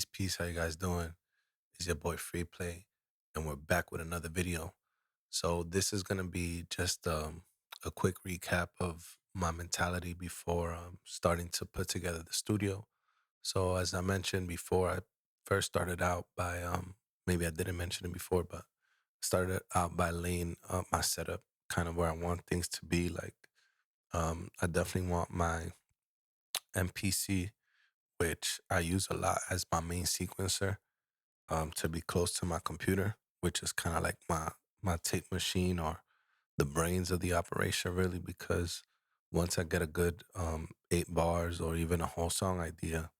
Peace. How you guys doing? It's your boy Free Play, and we're back with another video. So this is gonna be just a quick recap of my mentality before starting to put together the studio. So as I mentioned before, I first started out by maybe I didn't mention it before, but started out by laying up my setup, kind of where I want things to be. Like I definitely want my MPC, which I use a lot as my main sequencer, to be close to my computer, which is kind of like my tape machine or the brains of the operation, really. Because once I get a good 8 bars or even a whole song idea,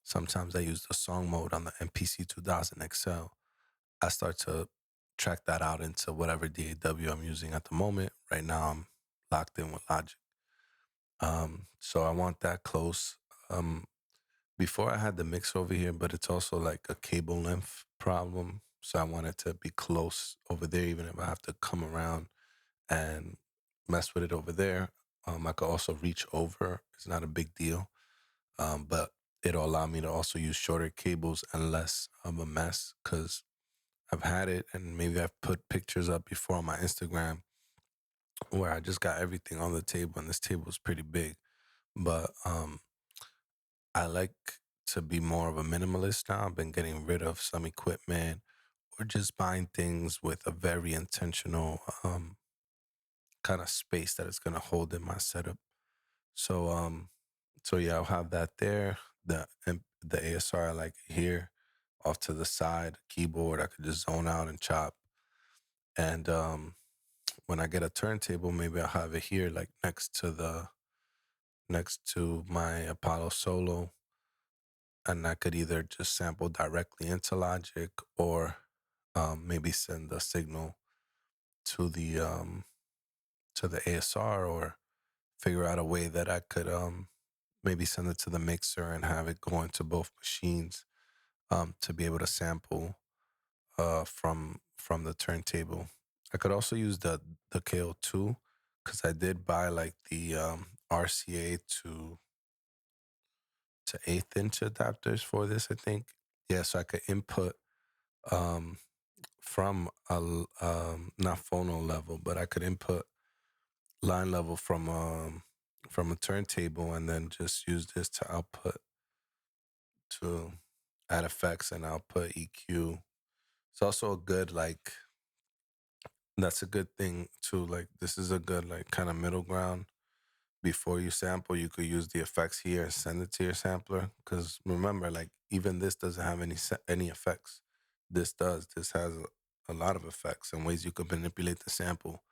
sometimes I use the song mode on the MPC 2000 XL. I start to track that out into whatever DAW I'm using at the moment. Right now, I'm locked in with Logic. So I want that close. Um, Before I had the mix over here, but it's also like a cable length problem. So I want it to be close over there, even if I have to come around and mess with it over there. I could also reach over. It's not a big deal. But it'll allow me to also use shorter cables and less of a mess because I've had it, and maybe I've put pictures up before on my Instagram where I just got everything on the table, and this table is pretty big. But I like to be more of a minimalist now. I've been getting rid of some equipment or just buying things with a very intentional kind of space that it's going to hold in my setup. So so yeah, I'll have that there. The ASR I like it here, off to the side, keyboard I could just zone out and chop. And when I get a turntable, maybe I'll have it here, like next to my Apollo Solo, and I could either just sample directly into Logic or maybe send a signal to the ASR, or figure out a way that I could maybe send it to the mixer and have it go into both machines, to be able to sample from the turntable. I could also use the KO2 because I did buy like the RCA to eighth inch adapters for this, I think. Yeah, so I could input um, from not phono level, but I could input line level from a turntable, and then just use this to output to add effects and output EQ. It's also a good like that's a good thing too. Like this is a good like kind of middle ground. Before you sample, you could use the effects here and send it to your sampler. Because remember, like even this doesn't have any effects. This does. This has a lot of effects and ways you could manipulate the sample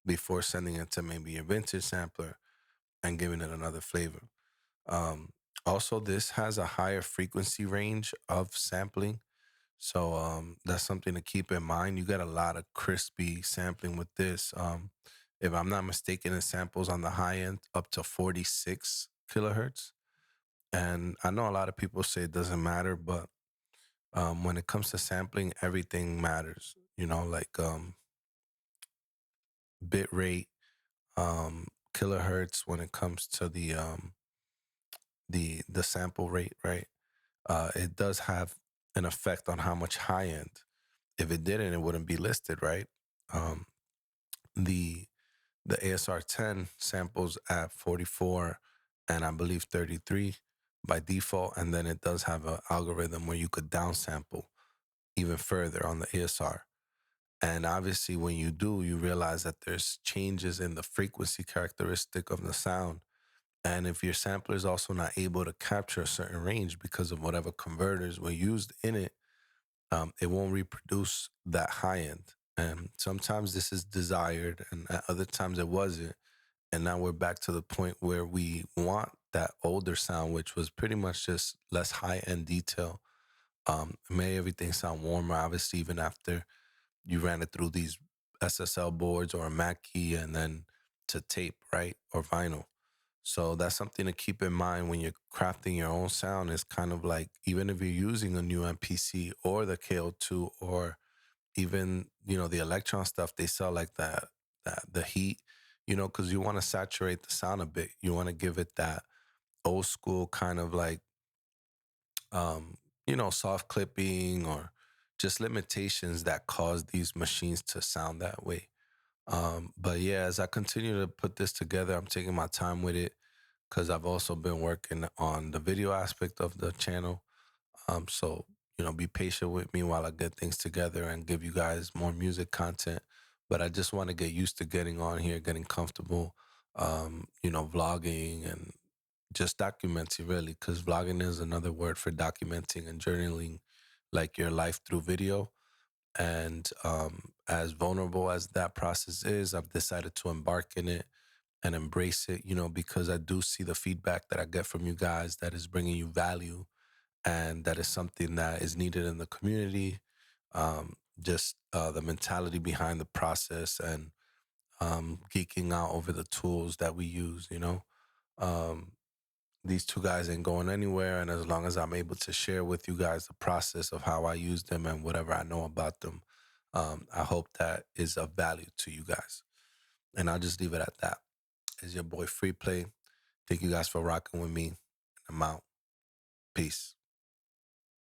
before sending it to maybe your vintage sampler and giving it another flavor. Um, Also, this has a higher frequency range of sampling. So that's something to keep in mind. You get a lot of crispy sampling with this. If I'm not mistaken, it samples on the high end up to 46 kilohertz. And I know a lot of people say it doesn't matter, but when it comes to sampling, everything matters. Like bit rate, kilohertz when it comes to the sample rate, right? It does have an effect on how much high end. If it didn't, it wouldn't be listed, right? Um, the the ASR 10 samples at 44 and I believe 33 by default, and then it does have an algorithm where you could downsample even further on the ASR. And obviously, when you do, you realize that there's changes in the frequency characteristic of the sound. And if your sampler is also not able to capture a certain range because of whatever converters were used in it, it won't reproduce that high end. And sometimes this is desired, and at other times it wasn't. And now we're back to the point where we want that older sound, which was pretty much just less high end detail. Made everything sound warmer, obviously, even after you ran it through these SSL boards or a Mackie and then to tape, right? Or vinyl. So that's something to keep in mind when you're crafting your own sound. Is kind of like, even if you're using a new MPC or the KO2 or even, the Electron stuff, they sell like that the heat, because you want to saturate the sound a bit. You want to give it that old school kind of like soft clipping or just limitations that cause these machines to sound that way. But yeah, as I continue to put this together, I'm taking my time with it because I've also been working on the video aspect of the channel. So, be patient with me while I get things together and give you guys more music content. But I just want to get used to getting on here, getting comfortable, vlogging and just documenting really, because vlogging is another word for documenting and journaling like your life through video. And as vulnerable as that process is, I've decided to embark in it and embrace it, because I do see the feedback that I get from you guys that is bringing you value and that is something that is needed in the community. Just the mentality behind the process and geeking out over the tools that we use. Um, these two guys ain't going anywhere. And as long as I'm able to share with you guys the process of how I use them and whatever I know about them, I hope that is of value to you guys. And I'll just leave it at that. It's your boy Free Play. Thank you guys for rocking with me. I'm out. Peace.